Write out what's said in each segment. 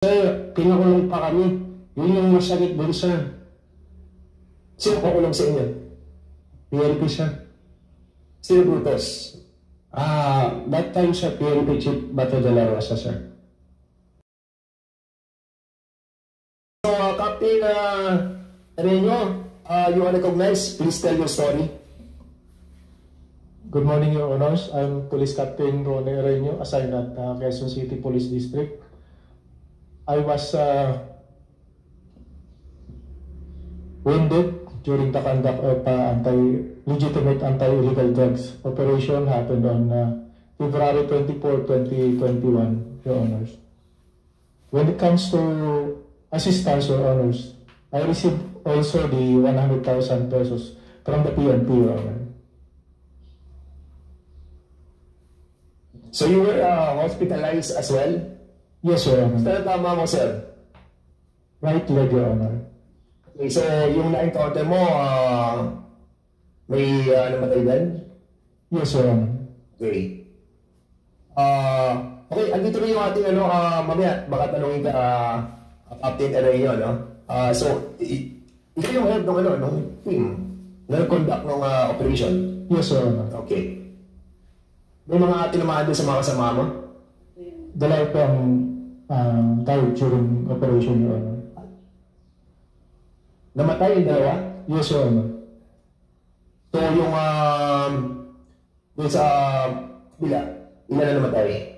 Pinakulong pa kami. Yun yung masakit dun sa... Sino pakulong sa inyo? PNP siya. Sino Brutus? That time sa PNP Chief Bato de la Rosa, sir. So, Captain Reno, you are recognized. Please tell your story. Good morning, Your Honors. I'm Police Captain Ronnie Areño, assigned at Quezon City Police District. I was wounded during the conduct of legitimate anti-illegal drugs operation happened on February 24, 2021, Your Honors. When it comes to assistance, Your Honors, I received also the 100,000 pesos from the PNP, Your Honor. So you were hospitalized as well? Yes, Your Honor. Saan tama mo, sir? Right leg, Your Honor. Okay, so yung na-encounter mo, may namatay din? Yes, Your Honor. Okay. Okay, andito rin yung ating mamaya, baka tanongin ka, Captain Areño, no? So, ikaw yung head ng team na conduct ng operation? Yes, Your Honor. Okay. May mga tinamaan din sa mga kasama mo? Dalawa po ang died during operation, Your Honor. Namatay yung dalawa? Yes, Your Honor. So yung dun sa bila, ilan na namatay?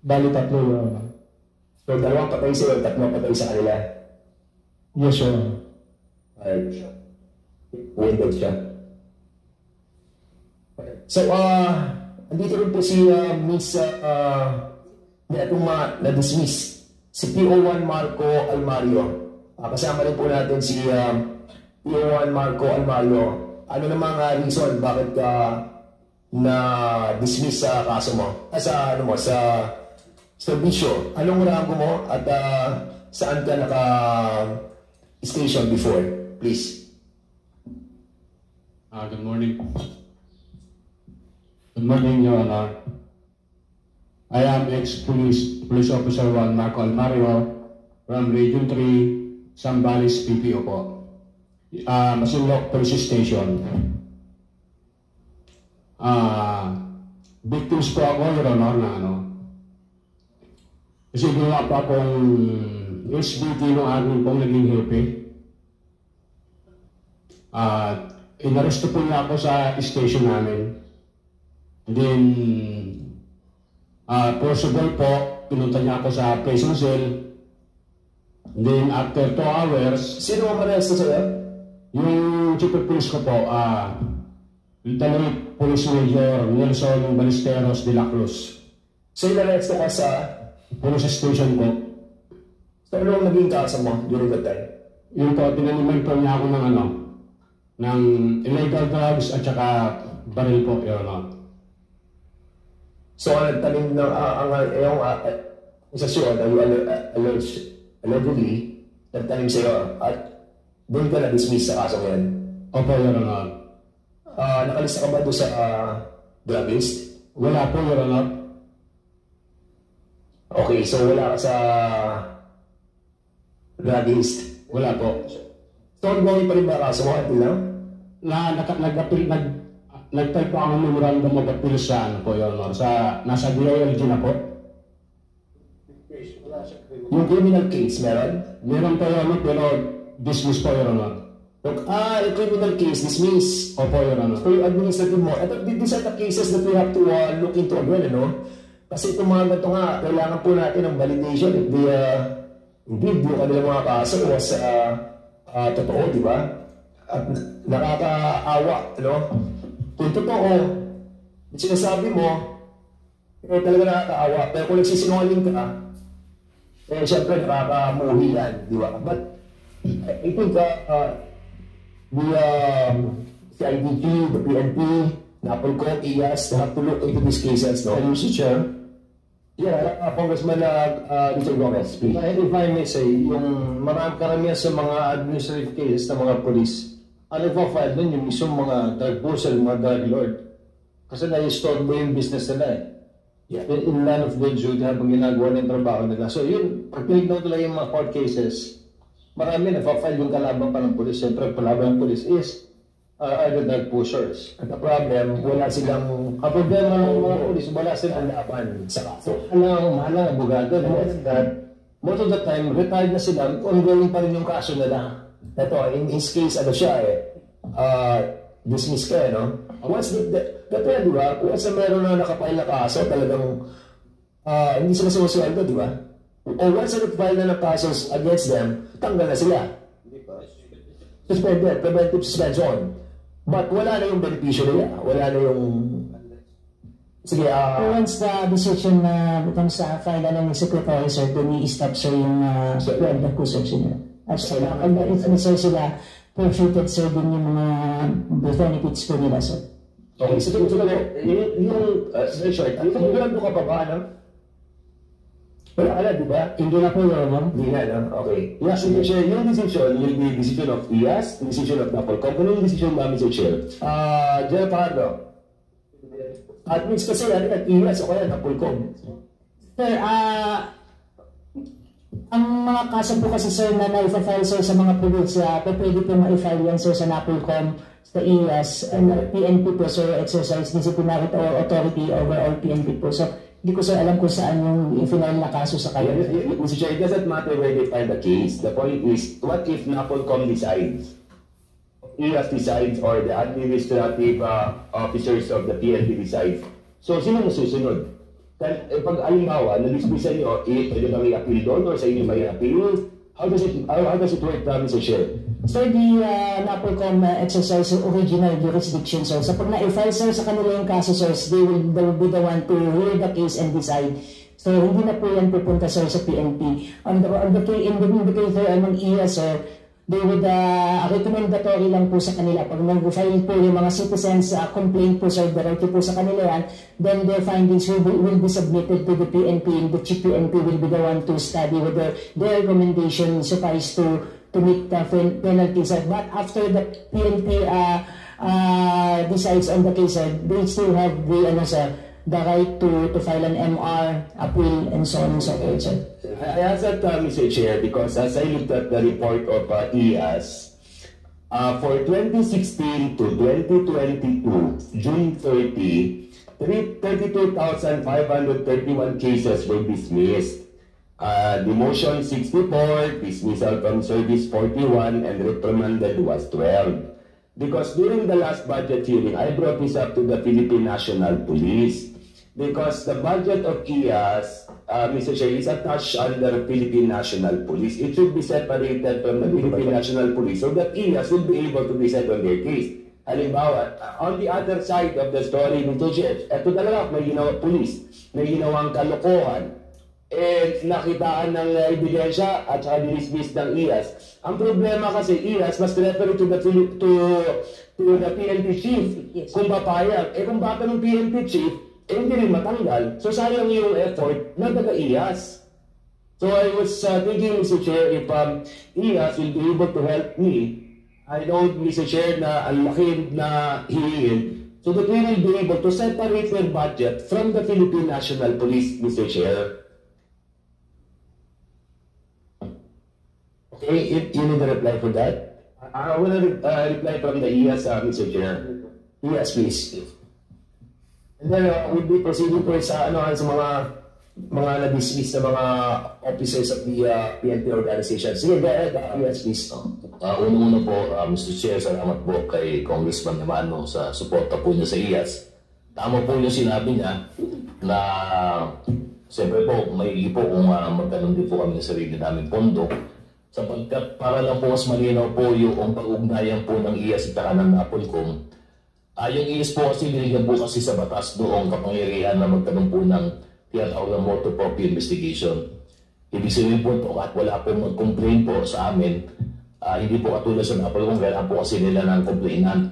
Bali tatlo, Your Honor. So dalawang patay sila, tatlong patay sa kanila? Yes, Your Honor. Wounded siya. So andito rin po si Miss na itong na-dismiss, si PO1 Marco Almario. Kasama rin po natin si PO1 Marco Almario. Ano namang reason bakit ka na-dismiss sa kaso mo? Sa servisyo? Anong rango mo at saan ka naka-station before? Please. Good morning. Good morning, Your Honor. I am ex-police officer 1 Marco Almario from Region 3, Zambales, PPO po. Masinloc Police Station. Victims po ako, Your Honor, kasi ginawa pa akong SBT ng aking pong naging hepe. Inaresto po niya ako sa station namin. Then, possible po, pinunta niya ako sa prison cell. Then, after 2 hours... Sino ang maresto sa'yo? Yung chief of police ko po, Lieutenant Police Major Nelson Ballesteros de la Cruz. So, inaresto ka sa police station ko. So, ano ang naging kaso mo during that time? Yung po, tinaniman po niya ako ng illegal drugs at saka baril po, Your Honor. So, nagtanim ng yung akusasyon na allegedly nagtanim sa'yo at doon ka na-dismiss sa kaso ngayon? Opo, Your Honor. Nakalista ka ba doon sa drug list? Wala po, Your Honor. Okay, so wala ka sa drug list? Wala po. So, ongoing pa rin ba kaso mo until now? Nag-type po ako ng memorandum of appeal sa Your Honor, nasa DILG na po. Yung criminal case, meron? Meron po, Your Honor, pero dismiss po, Your Honor. Yung criminal case, dismiss. Opo, Your Honor. So, yung administrative mo, these are the cases that we have to look into again, Kasi itong mga ganito nga, kailangan po natin ng validation if indeed, yung kanilang mga kaso was totoo, di ba? At nakakaawa, Kung totoo, sinasabi mo, talaga nakakaawa. Pero kung nagsisinungaling ka, siyempre nakakamuhi yan, di ba? But I think the CIDG, the PNP, NAPOLCOM, IAS, they have to look into these cases, no? Mr. Chair? Yeah, Congressman Richard Gomez, please. If I may say, yung karamihan sa mga administrative cases ng mga police, ang nagpa-file nun yung mismong mga drug puzzle, mga drug lord. Kasi na-install mo yung business nila in line of good duty habang ginagawa ng trabaho nila. So yun, pag tinignan nila yung mga court cases, marami nagpa-file yung kalaban pa ng pulis. Siyempre, kalaban ng pulis is either drug pushers. At the problem, wala silang... Ang problema ng mga pulis, wala silang laban sa kaso. Mahalang abogado. Most of the time, retired na sila, ongoing pa rin yung kaso nila. Ito, in his case, ano siya dismiss ka no? Once di ba? Once na meron na nakapile na kaso, talagang hindi sila sumusweldo, di ba? O once na nakapile na kasos against them, tanggal na sila. Suspended, preventive suspension. But wala na yung benepisyo nila. Wala na yung... Sige, once the decision na becomes final ng secretary, sir, then i-stop, sir, yung accusation nila. At sir sila, forfeited, sir, din yung mga benefits ko nila, sir. Okay, so very short, yung grado ka pa ba, ano? Wala ka na, di ba? Hindi na po yun, no? Hindi na, no? Okay. Yes, Mr. Chair, yung decision will be decision of IAS, decision of NAPOLCOM, ano yung decision ba, Mr. Chair? General Pardo. At least kasi yan, at IAS o kaya NAPOLCOM. Sir, ang mga kaso po kasi, sir, na na-file, sir, sa mga probinsya, pwede po ma-file yan, sir, sa NAPOLCOM, sa IAS, and PNP po, sir, exercise disciplinary authority over all PNP po. So, hindi ko, sir, alam kung saan yung final na kaso sa kanya. Mr. Chair, it doesn't matter where they file the case. The point is, what if NAPOLCOM decides? IAS decides or the administrative officers of the PNP decides. So, sino masusunod? Pag alimbawa, na-dismissan nyo, pwede ba may appeal doon or sa inyo may appeal? How does it work, Mr. Chair? Sir, the NAPOLCOM exercise original jurisdiction, sir. So, pag na-file, sir, sa kanila yung kaso, sir, they will be the one to hear the case and decide. So, hindi na po yan pupunta, sir, sa PNP. In the case, sir, ng IAS, sir, they would recommendatory lang po sa kanila. Pag nag-file po yung mga citizens complaint po, sir, directly po sa kanila yan, then their findings will be submitted to the PNP, and the chief PNP will be the one to study whether their recommendation suffice to meet the penalties. But after the PNP decides on the case, they still have the right to file an MR, appeal, and so on and so forth, sir. I ask that, Mr. Chair, because as I looked at the report of IAS, for 2016 to 2022, June 30, 32,531 cases were dismissed. Demotion 64, dismissal from service 41, and reprimanded was 12. Because during the last budget hearing, I brought this up to the Philippine National Police. Because the budget of IAS, Mr. Chair, is attached under Philippine National Police. It should be separated from the Philippine National Police so that IAS will be able to decide on their case. Halimbawa, on the other side of the story, Mr. Chair, ito talaga, may ginawang police, may ginawang kalokohan, nakitaan ng ebidensya at saka dinismiss ng IAS. Ang problema kasi, IAS must refer to the PNP chief kung papayag. Kung baka ng PNP chief, hindi rin matanggal. So sayang yung effort ng taga-IAS. So I was thinking, Mr. Chair, if IAS will be able to help me, I know, Mr. Chair, na ang laki na hihingin, so that we will be able to separate their budget from the Philippine National Police, Mr. Chair. Okay, you need a reply for that? I will reply from the IAS, Mr. Chair. IAS, please. And then we'll be proceeding po sa mga na-dismiss na mga officers of the PNP organization. Sige, IAS, please. Una-una po, Mr. Chair, salamat po kay Congressman Yamano sa suporta po niya sa IAS. Tama po yung sinabi niya na siyempre po, may po kung magkaroon din po kami ng sarili namin pondo. Sapagkat para lang po mas malinaw po yung pag-ugnayan po ng IAS at ng NAPOLCOM. Yung IAS po kasi binigyan po kasi sa batas doong kapangyarihan na magkaroon po ng tinatawag ng motu proprio investigation. Ibig sabihin po ito, at wala po mag-complain po sa amin, hindi po katulad sa NAPOLCOM, kaya po kasi nila ng complainant.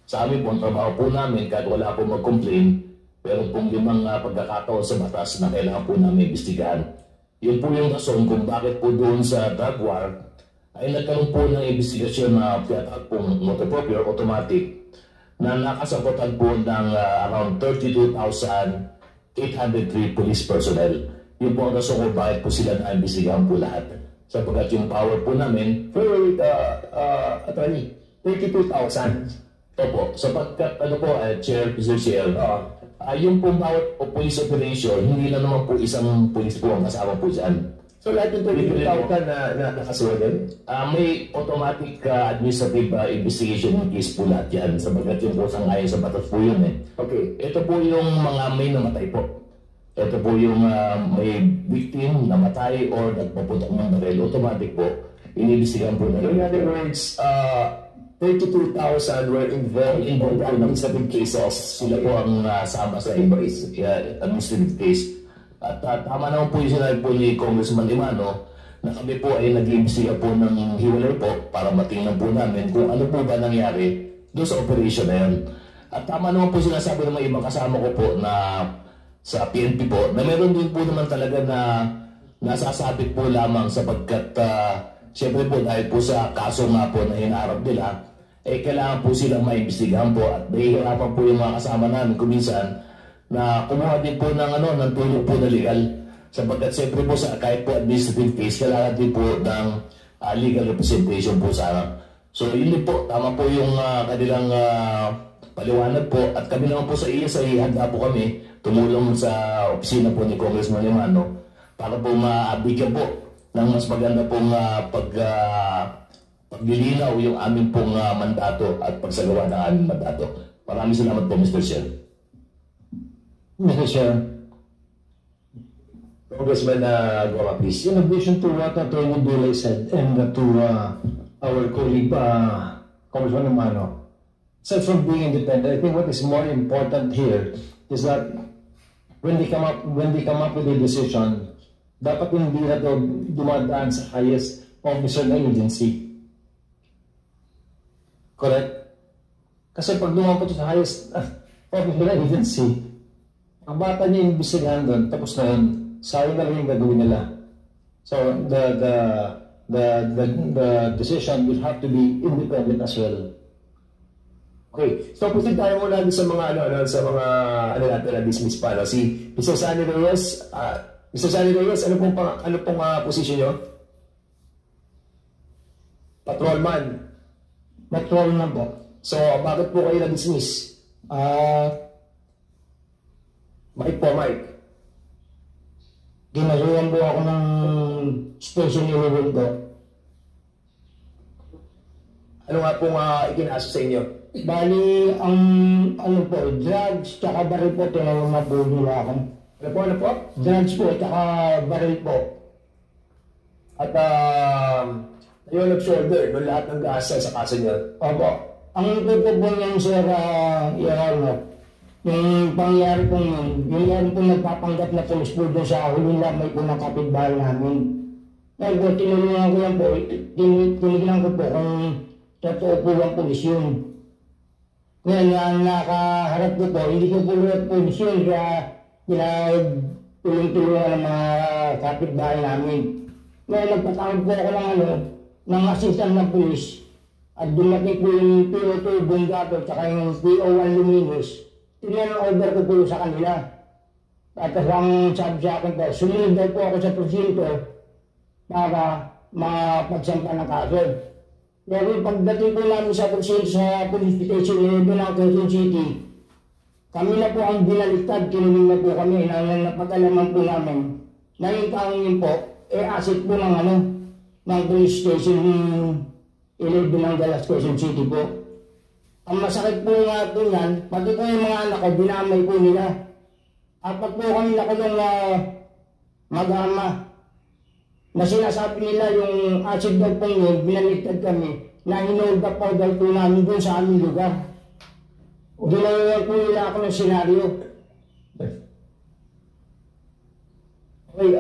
Sa amin po, ang trabaho po namin, kahit wala po mag-complain, pero pong limang pagkakataon sa batas na kailangan po namin imbestigahan. Yun po yung rason kung bakit po doon sa drug war ay nagkaroon po ng investigasyon na tinatawag pong motu proprio automatic na nakasagutan po ng around 32,000 803 police personnel. Yun po ang rason kung bakit po sila naimbestigahan po lahat. Sapagkat yung power po namin, Wait, attorney, 32,000. opo, sapagkat Chair, Mr. Chair, yung pong bawat police operation, hindi na naman po isang police po ang kasama po dyan. So lahat yung 32,000 na nakasuha din? May automatic administrative investigation case po lahat yan, sapagkat yung po sangayon sa batas po yun eh. Okay. Ito po yung mga may namatay po. Ito po yung may victim, namatay, or nagpaputok ng baril. Automatic po, inibestigahan po na. In other words, 32,000 were involved in the administrative cases. Sila po ang sama sa administrative case. At tama naman po yung sinabi po ni Congressman Imano na kami po ay nag-iimbestiga po ng hiwalay po para matingnan po namin kung ano po ba nangyari doon sa operation na yan. At tama naman po sinasabi ng mga ibang kasama ko po na sa PNP po na meron din po naman talaga na nasasabit po lamang sapagkat siyempre po dahil po sa kaso nga po na hinaharap nila kailangan po silang maimbestigahan po at nahihirapan po yung mga kasama namin kuminsan na kumuha din po ng tulong po na legal sapagkat siyempre po sa kahit po administrative case kailangan din po ng legal representation po sana. So yun din po, tama po yung kanilang paliwanag po at kami naman po sa ESI handa po kami tumulong sa opisina po ni Congressman Imano para po maabigyan po ng mas maganda pong paglilinaw yung aming pong mandato at pagsagawa ng aming mandato. Maraming salamat po, Mr. Chair. Mr. Chair, Congressman Goma, please. in addition to what Attorney Dulay said and to our colleague Congressman Imano, aside from being independent, I think what is more important here is that when they come up with a decision, dapat hindi na ito dumadaan sa highest officer ng agency. Correct? Kasi pag dumampot sa highest officer ng agency, ang bata niya imbestigahan doon, tapos na yun, sayang na lang yung gagawin nila. So the decision will have to be independent as well. Okay, so proceed tayo muna sa mga natin na dismiss pa. Si Mr. Sunny Reyes, Mr. Sunny Reyes, ano pong position nyo? Patrolman. Patrolman po. So, bakit po kayo na-dismiss? Mike po, Mike. Ginasuhan po ako ng station level po. Ano nga pong ikinaso sa inyo? Bali, ang drugs, tsaka baril po, tinawag na po nila ako. Ano po? Drugs po, tsaka baril po. At yung nag-shoulder, no, lahat ng gasa sa kaso niya. Opo. Ang totoo po niyan, sir, yung pangyari po yun, yung po nagpapanggap na police po doon sa huling lamay po ng kapitbahay namin. Ngayon po, tinulungan ko yan po, tinignan ko po kung totoo po ang police yun. Ngayon, ang nakaharap ko po, hindi ko po luwag police yun, kaya tulong-tulungan ng mga kapitbahay namin. Ngayon, nagpatawag po ako ng assistant ng police. At dumating po yung PO2 Bungato at yung PO1 Luminos. Tinanong-over ko po sa kanila. At ang sabi sa akin po, sumunod daw po ako sa presinto para mapagsampa ng kaso. Pero pagdating po namin sa presinto sa police station 11 ng Quezon City, kami na po ang binaliktad, kinuling na po kami, napag-alaman po namin na yung taong yun po, asset po ng police station 11 ng Dallas, Quezon City po. Ang masakit po nga po yan, pati po yung mga anak ko, binamay po nila. Apat po kami nakulong na mag-ama. Na sinasabi nila yung acid daw po yun, binaliktad kami, na hinold up po daw po namin doon sa aming lugar. Ginawa po nila ako ng senaryo. Okay,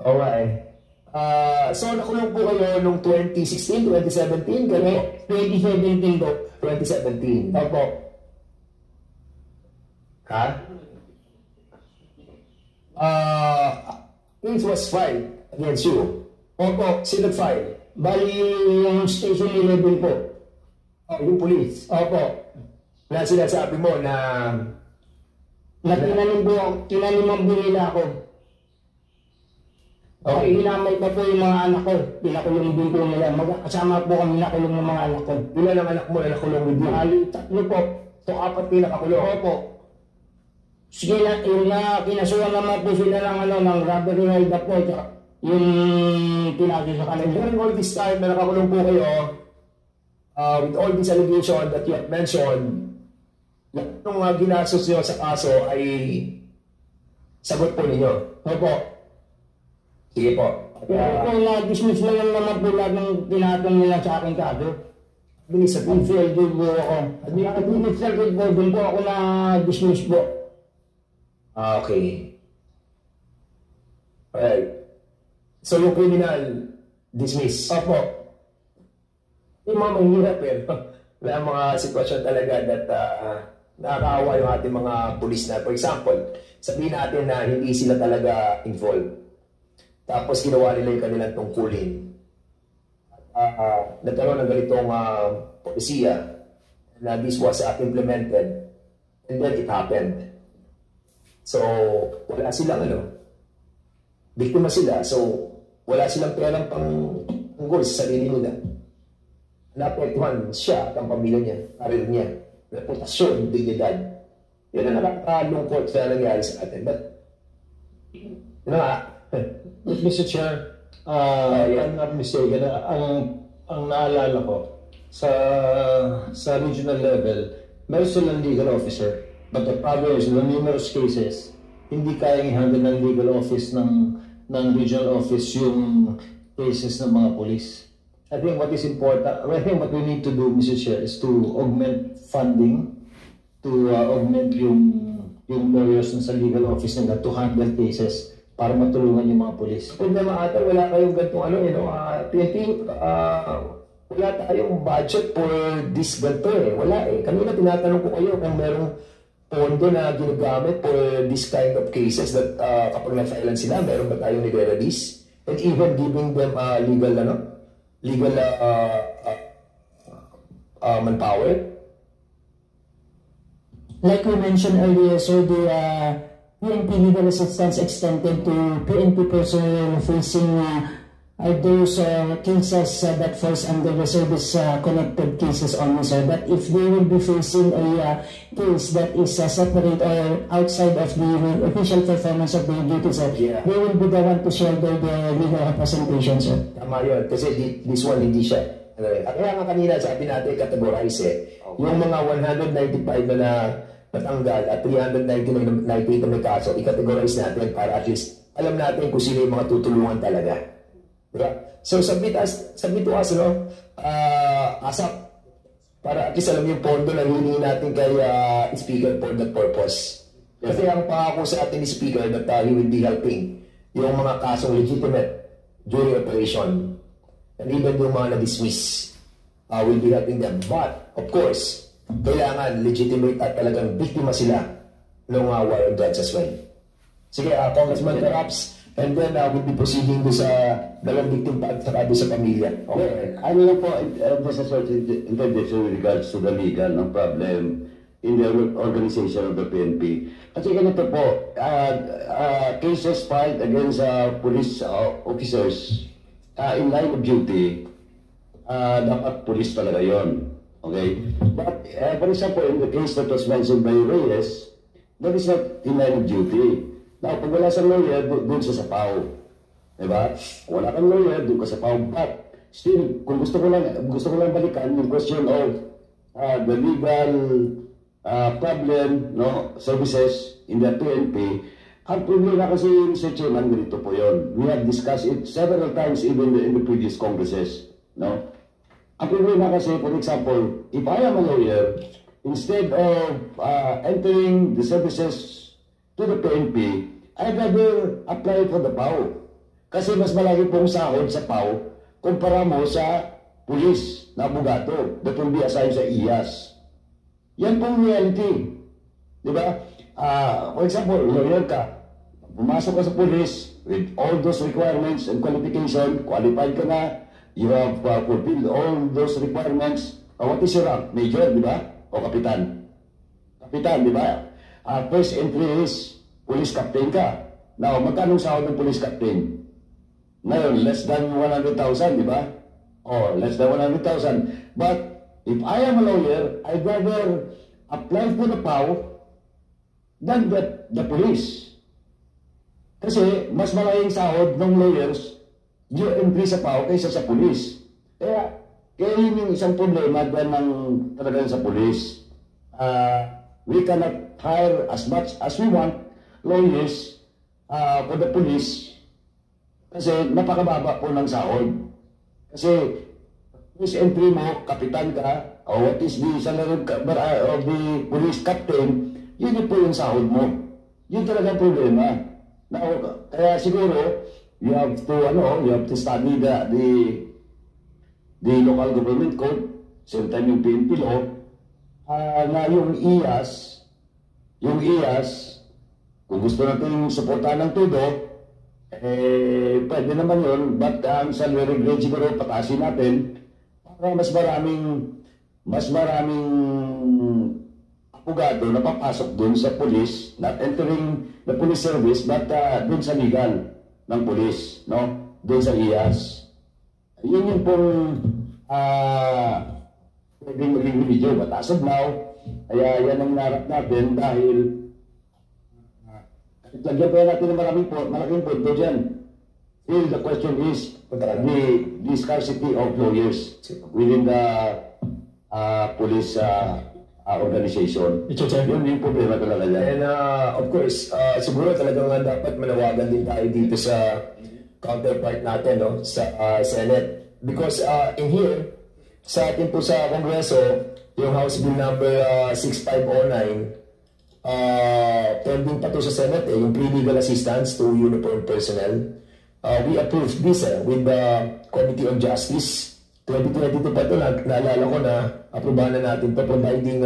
alright. So, nakulong po kayo noong 2016, 2017, gano'n? 2017 po. 2017. Opo. Ha? Things was filed against you. Opo. Sino nag-file? Bali yung station 11 po. Oh, yung police. Opo. Na sinasabi mo na tinaniman po nila ako. Okay, hinamay pa po yung mga anak ko. Pinakulong din po nila. Kasama po kami nakulong ng mga anak ko. ilan ang anak mo na nakulong with you? Tatlo po. So, 4 pinakakulong. Opo. Sige na, yung kinasuhan naman po sila ng robbery hold up po. Yung pinagi sa kanila. During all this time na nakakulong po kayo, with all these allegations that you have mentioned, lahat ng mga ginastos nyo sa kaso ay sagot po ninyo. Opo. Sige po. Pero kung na-dismiss na lang naman po lahat ng tinatong nila sa aking kaso, Administrative. Administrative po ako. Administrative po, doon po ako na-dismiss po. Okay. Alright. So yung criminal, dismiss. Opo. Yung mga mahirap may mga sitwasyon talaga that nakakaawa yung ating mga pulis na. For example, sabihin natin na hindi sila talaga involved. Tapos ginawa nila yung kanilang tungkulin. Nagkaroon ng ganitong polisiya na this was implemented and then it happened. So, wala silang biktima sila. So, wala silang perang panggol sa sarili nila. Naapektuhan siya at ang pamilya niya, karir niya, reputasyon, dignidad. Yun ang nakakalungkot sa nangyari sa atin. But, Mr. Chair, I'm not mistaken, ang naalala ko, sa regional level, meron silang legal officer. But the problem is, in numerous cases, hindi kayang i-handle ng legal office ng regional office yung cases ng mga police. I think what is important, I think what we need to do, Mr. Chair, is to augment funding, to augment yung lawyers sa legal office nila to handle cases para matulungan yung mga police. Problema ata, wala kayong gantong PNP, wala tayong budget for this ganito Wala Kanina tinatanong ko kayo kung merong pondo na ginagamit for this kind of cases that kapag na-filean sila, meron ba tayong nire-release? And even giving them legal manpower? Like we mentioned earlier, sir, the PNP legal assistance extended to PNP personnel facing those cases that falls under the service-connected cases only, sir. But if they will be facing a case that is separate or outside of the official performance of their duties, sir, they will be the one to shoulder the legal representation, sir. Tama yun. Kasi this one hindi siya. Kaya nga kanina sabi natin categorize yung mga 195 na natanggal at 390 na may kaso, i-categorize natin para at least alam natin kung sino yung mga tutulungan talaga. Diba? So submit to us, ASAP, para at least alam yung pondo na hinihingi natin kay Speaker for that purpose. Kasi ang pangako sa atin ni Speaker that he will be helping yung mga kasong legitimate during operation and even yung mga na-dismiss will be helping them. But, of course, kailangan legitimate at talagang biktima sila ng war on drugs as well. Sige, Congressman Perhaps, and then we'll be proceeding do sa dalawang victim pa at saka sa pamilya. Okay. Ano lang po, just a short introduction with regards to the legal ng problem in the organization of the PNP. Kasi ganito po, cases filed against police officers in line of duty, dapat police talaga yon. Okay? But, for example, in the case that was mentioned by Reyes, that is not in line of duty. Now, pag wala sa lawyer, doon sa sapaw. Diba? Wala kang lawyer, doon ka sapaw. But, still, kung gusto ko lang balikan yung question of the legal problem, services in the PNP, ang problema kasi, Mr. Chairman, ganito po yun. We have discussed it several times even in the previous congresses. No? Ang problema kasi, for example, if I am a lawyer, instead of entering the services to the PNP, I'd rather apply for the PAO. Kasi mas malaki pong sahod sa PAO kumpara mo sa police na abogado that will be assigned sa IAS. Yan pong reality. Diba? For example, lawyer ka, pumasok ka sa police with all those requirements and qualification, qualified ka na, you have fulfilled all those requirements. What is your rank? Major, di ba? O kapitan. kapitan, di ba? First entry is police captain ka. Now, magkano sahod ng police captain? Ngayon, less than 100,000, di ba? Oh, less than 100,000. But if I am a lawyer, I'd rather apply for the PAO than get the police. Kasi mas malaking sahod ng lawyers yung entry sa PAO kaysa sa police. Kaya yun yung isang problema dyan ng talagang sa police. We cannot hire as much as we want lawyers for the police kasi napakababa po ng sahod. Kasi police entry mo, kapitan ka, o what is the salary of the police captain, yun po yung sahod mo. Yun talaga problema. Now, kaya siguro, you have to study the local government code, same time yung PNP law, na yung IAS, kung gusto natin suportahan ng todo, pwede naman yun, but ang salary grade siguro patasin natin para mas maraming abogado na papasok dun sa police, not entering the police service, but dun sa legal ng police, no? Dun sa IAS. Yun yung pong pwedeng maging video, but as of now, kaya yan ang narap natin dahil lagyan pa natin ng malaking punto dyan. Still, the question is the scarcity of lawyers within the police organization. Yun yung problema talaga dyan. And of course, siguro talagang dapat manawagan din tayo dito sa counterpart natin, no? Sa Senate. Because in here, sa atin po sa Kongreso, yung House Bill number 6509, pending pa to sa Senate, yung pre-legal assistance to uniformed personnel. We approved this with the Committee on Justice. 2022 pa ito, naalala ko na aprobahan na natin ito, providing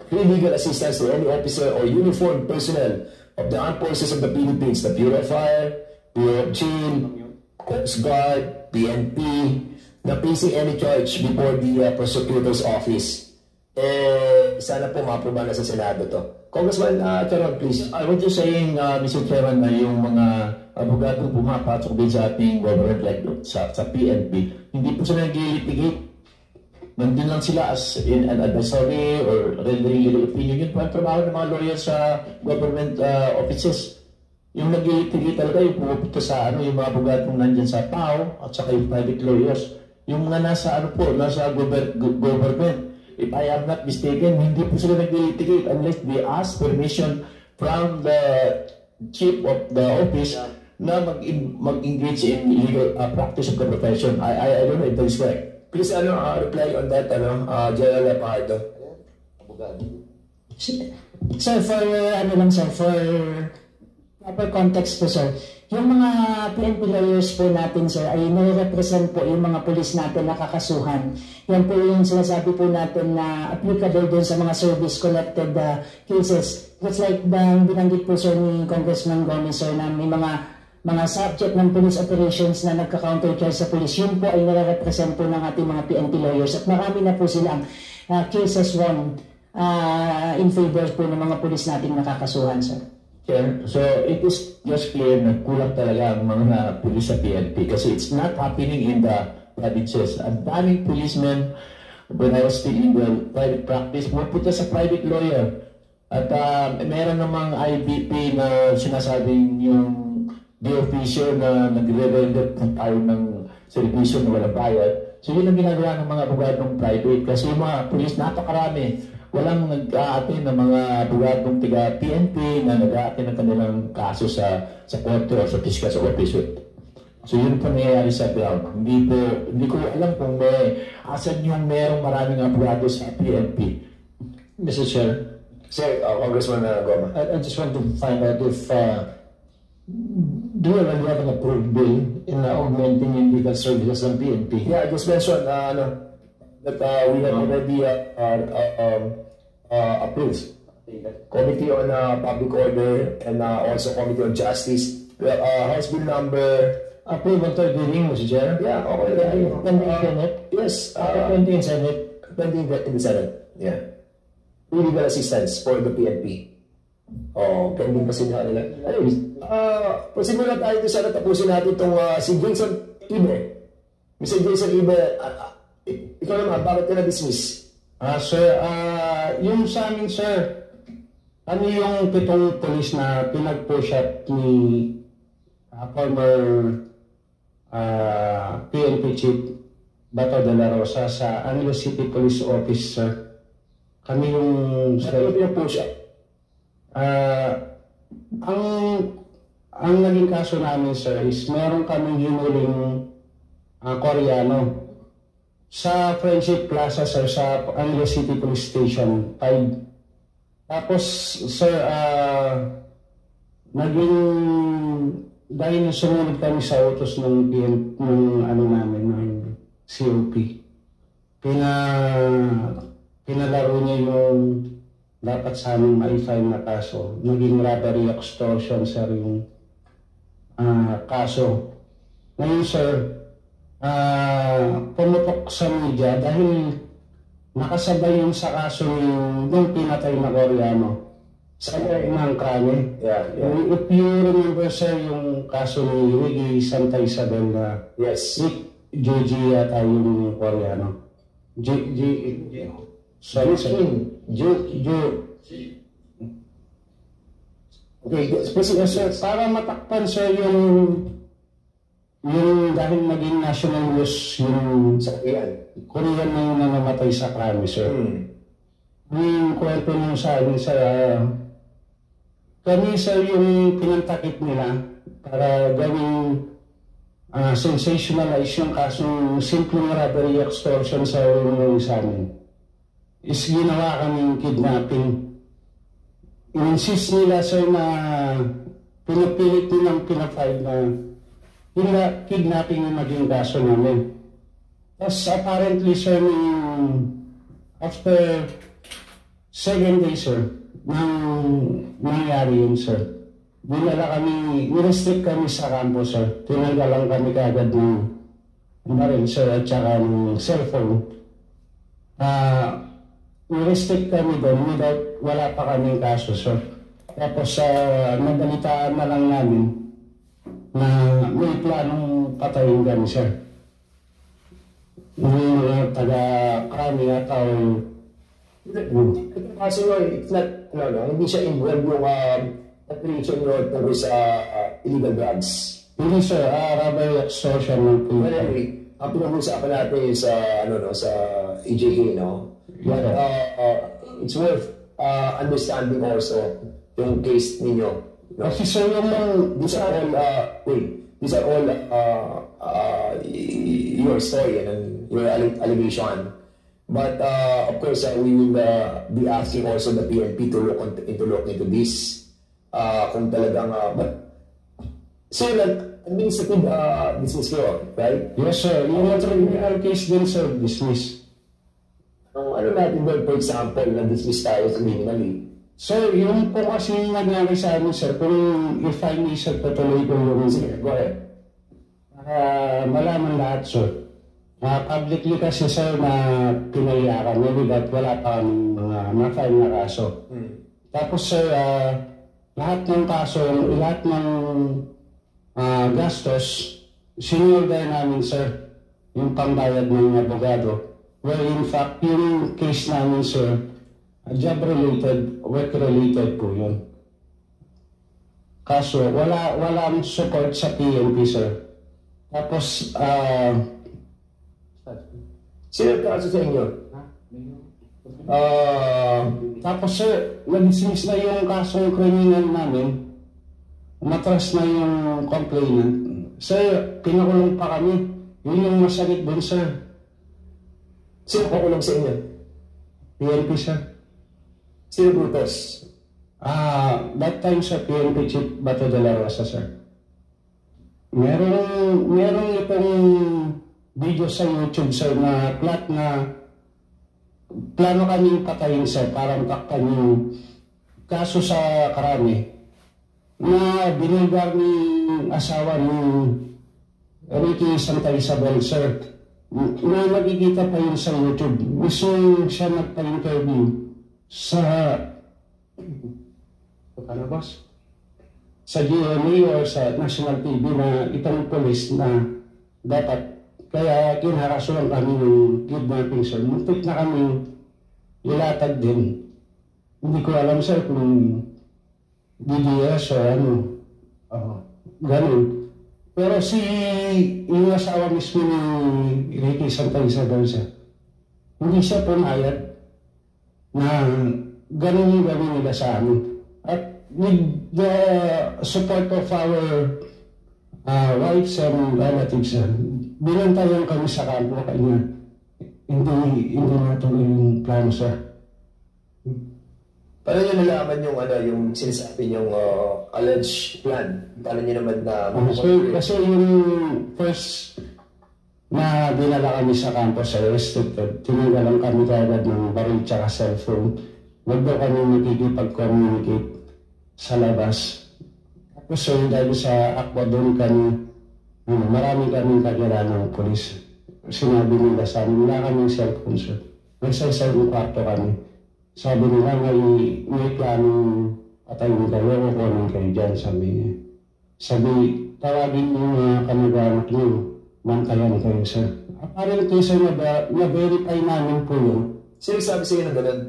pre-legal assistance to any officer or uniformed personnel of the armed forces of the Philippines, the Bureau of Fire, Bureau of Chill, Coast Guard, PNP, na facing any charge before the prosecutor's office. Sana po ma-aprobahan na sa Senado to. Congressman Charon, please. I was just saying, Mr. Chairman, na yung mga abogado pumapasok din sa ating government like sa PNP, hindi po sila nag-litigate. Nandun lang sila as in an advisory or rendering legal opinion. Yun po ang trabaho ng mga lawyers sa government offices. Yung nag-litigate talaga, yung pumupunta sa yung mga abogadong nandyan sa PAO at saka yung private lawyers. Yung mga nasa nasa government. If I am not mistaken, hindi po sila nag-litigate unless they ask permission from the chief of the office na mag-engage in legal practice of the profession. I don't know if that is correct. Please reply on that, General Pardo. Sir, for proper context po, sir, yung mga PNP lawyers po natin, sir, ay nire-represent po yung mga pulis natin na kakasuhan. Yan po yung sinasabi po natin na applicable dun sa mga service-connected cases. Just like binanggit po, sir, ni Congressman Gomez, sir, na may mga subject ng police operations na nagka-countercharge sa police. Yun po ay nire-represent po ng ating mga PNP lawyers. At marami na po silang cases won in favor po ng mga pulis nating nakakasuhan, sir. So it is just clear na kulang talaga ang mga pulis sa PNP kasi it's not happening in the provinces. Ang daming policemen, when I was still in the private practice, pumunta sa private lawyer. At meron namang IBP na sinasabing yung the official na nagre-render tayo ng servisyo na walang bayad. So yun ang ginagawa ng mga abogadong private kasi yung mga pulis napakarami. Walang nag-a-attend ng mga abogadong tiga PNP na nag-a-attend ng kanilang kaso sa korte o sa fiscal's office. So yun po nangyayari sa ground. Hindi ko alam kung asan yung merong maraming abogado sa PNP. Mr. Chair. Sir, Congressman Goma. I just want to find out if do we already have an approved bill in augmenting in legal services ng PNP? Yeah, I just mentioned that we have already approved Committee on Public Order and also Committee on Justice. House Bill number... Approved on third reading, Mr. Chair? Yeah, okay. Pending in Senate? Yes. Pending in Senate? Pending in the Senate, yeah. legal assistance for the PNP. Pending pa sila nila. Anyways, pasimula tayo doon sana tapusin natin itong si Jason Ibe. Mr. Jason Ibe, ikaw naman, bakit ka na-dismiss? Sir, yung sa amin, sir, ano yung 7 police na pinag-push up ni former PNP Chief Bato de la Rosa sa Angeles City Police Office, sir. Kami yung... Ano pinag-push up? Ang naging kaso namin, sir, is meron kaming hinuling Koreano sa Friendship Plaza, sir, sa Angeles City Police Station 5. Tapos, sir, naging dahil sumunod kami sa utos ng COP, pinalaro niya yung dapat sa aming ma-file na kaso. Naging robbery extortion, sir, yung kaso. Ngayon, sir, pumutok sa media dahil nakasabay yung sa kaso yung pinatay na Koreano sa ng krami. If you remember, sir, yung kaso ni Wiggy Santa Isabel na Joji yata yung Koreano. Sorry, sir. Okay, sir, para matakpan, sir, yung dahil naging national news yung Korean na yung nanamatay sa krami, sir. Yung kwento nyo sa amin, sir, kami, sir, yung pinantakip nila para gawing sensationalize yung kasong simpleng robbery extortion sa amin is ginawa kaming kidnapping. In-insist nila, sir, na pinapilit nilang pinafile na kidnapping yung maging kaso namin. Tapos apparently, sir, after 7 days, sir, nang nangyari yun, sir, nirestrict kami sa campus, sir. Tinanggalan kami kagad ng baril, sir, at saka ng cellphone. Nirestrict kami doon wala pa kaming kaso, sir. Tapos nabalitaan na lang namin na may planong patayin kami, sir. Yung mga taga-krami at Kasi it's not, hindi siya involved yung operation nyo tungkol sa illegal drugs. Hindi, sir, robbery extortion ng people. Well, anyway, ang pinag-usapan natin sa EJA, no? But it's worth understanding also yung case ninyo. No? Kasi, sir, these are all your story and your allegation. But of course, we will be asking also the PNP to look into this. Kung talagang, but sir, administrative dismiss kayo, right? Yes, sir. Yung criminal case din, sir, dismiss. Ano natin doon, for example, na-dismiss tayo criminally? Sir, yung po kasi nangyari sa amin, sir, kung if I may, sir, patuloy ko yung go ahead. Malaman lahat, sir. Publicly kasi, sir, na pinayakan nyo at wala pa mga na-file na kaso. Tapos, sir, lahat ng kaso, lahat ng gastos, sinulday namin, sir, yung pambayad ng abogado. Well, in fact, yung case namin, sir, job-related, work-related po yun. Kaso, walang support sa PNP, sir. Tapos, sino kaso sa inyo? Tapos, sir, nag-dismiss na yung kasong criminal namin. Matras na yung complainant. Sir, pinakulong pa kami. Yun yung masakit dun, sir. Sino pakulong sa inyo? PNP, sir. Sino Brutus? That time, sir, PNP Chief Bato de la Rosa, sir. Merong itong video sa YouTube, sir, na plano kaming patayin, sir, para matakpan yung kaso sa Krami na binulgar ni asawa ni Ricky Santa Isabel, sir, na nakikita pa yun sa YouTube. Gusto siya magpa-interview sa boss? Sa GMA or sa National TV na itong police na dapat kaya kinarasuhan kami ng kidnapping, sir. Muntik na kami ilatag din. Hindi ko alam, sir, kung DDS o ano. Ganun. Pero yung asawa mismo ni Ricky Santa Isabel, sir, hindi siya pumayag na ganun yung gawin nila sa amin. At with the support of our wives and relatives, binantayan kami sa kampo kanya. Hindi natuloy yung plano, sir. Paano nyo nalaman yung sinasabi yung alleged plan? Paano nyo naman na... Kasi yung first na dinala kami sa campus sa restricted, tinanggalan kami kagad ng baril tsaka cellphone. Wag daw kami makikipag-communicate sa labas. Tapos dahil sa akwa doon kami, marami kaming kagala ng polis. Sinabi nila sa amin, wala kaming cellphone, sir. Nasa isang kwarto kami. Sabi nila, may planong patayin kayo o kunin kayo dyan, sabi niya. Sabi, tawagin niyo mga kamag-anak niyo, mantayan kayo, sir. Apparently, sir, na-verify namin po yun. Sino sabi sa'yo na gano'n?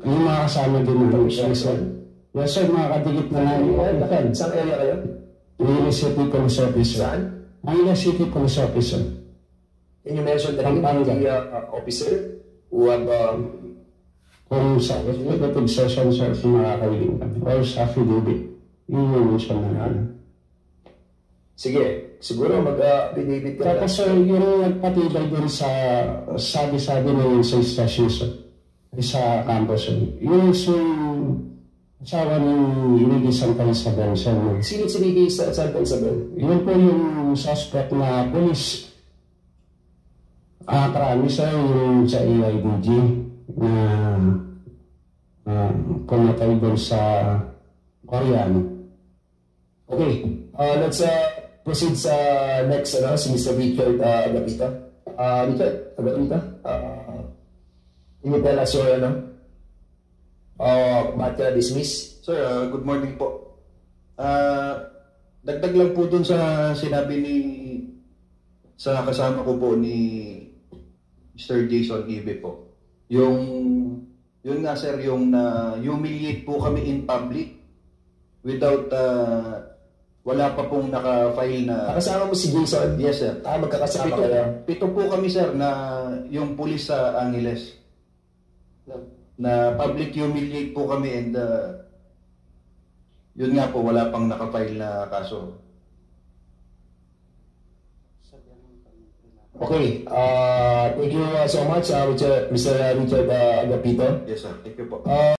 Yung mga kasama din namin, sir. Yes, sir, mga kadikit na namin. Saan area kayo? Manila City Police Officer. Saan? Manila City Police Officer. Can you mention the name of the officer who have... Kung sa executive session, sir, makakailing kami. Or sa affidavit. Yun yung mention na namin. Sige, siguro mag-affidavit ka. Tapos, sir, yung nagpatibay din sa sabi-sabi na yun sa station, sir. Sa campus, sir. Yung asawa ng Ricky Santa Isabel, sir. Sino si Ricky Santa Isabel? Yun po yung suspect na police. Karami, sir, yung sa AIDG na pumatay doon sa Koreano. Okay, let's proceed sa next, si Mr. Richard Agapita. Richard Agapita, can you tell us your, bakit ka dismiss? Sir, good morning po. Dagdag lang po dun sa sinabi sa kasama ko po ni Mr. Jason Ibe po. Yun nga sir, yung humiliate po kami in public without, wala pa pong naka-file na... Kasama mo si Jason? Yes sir. Magkakasama kayo? Pito po kami sir na yung pulis sa Angeles. Na public humiliate po kami and yun nga po, wala pang naka-file na kaso. Okay, thank you so much, Mr. Richard Agapito. Yes sir, thank you po.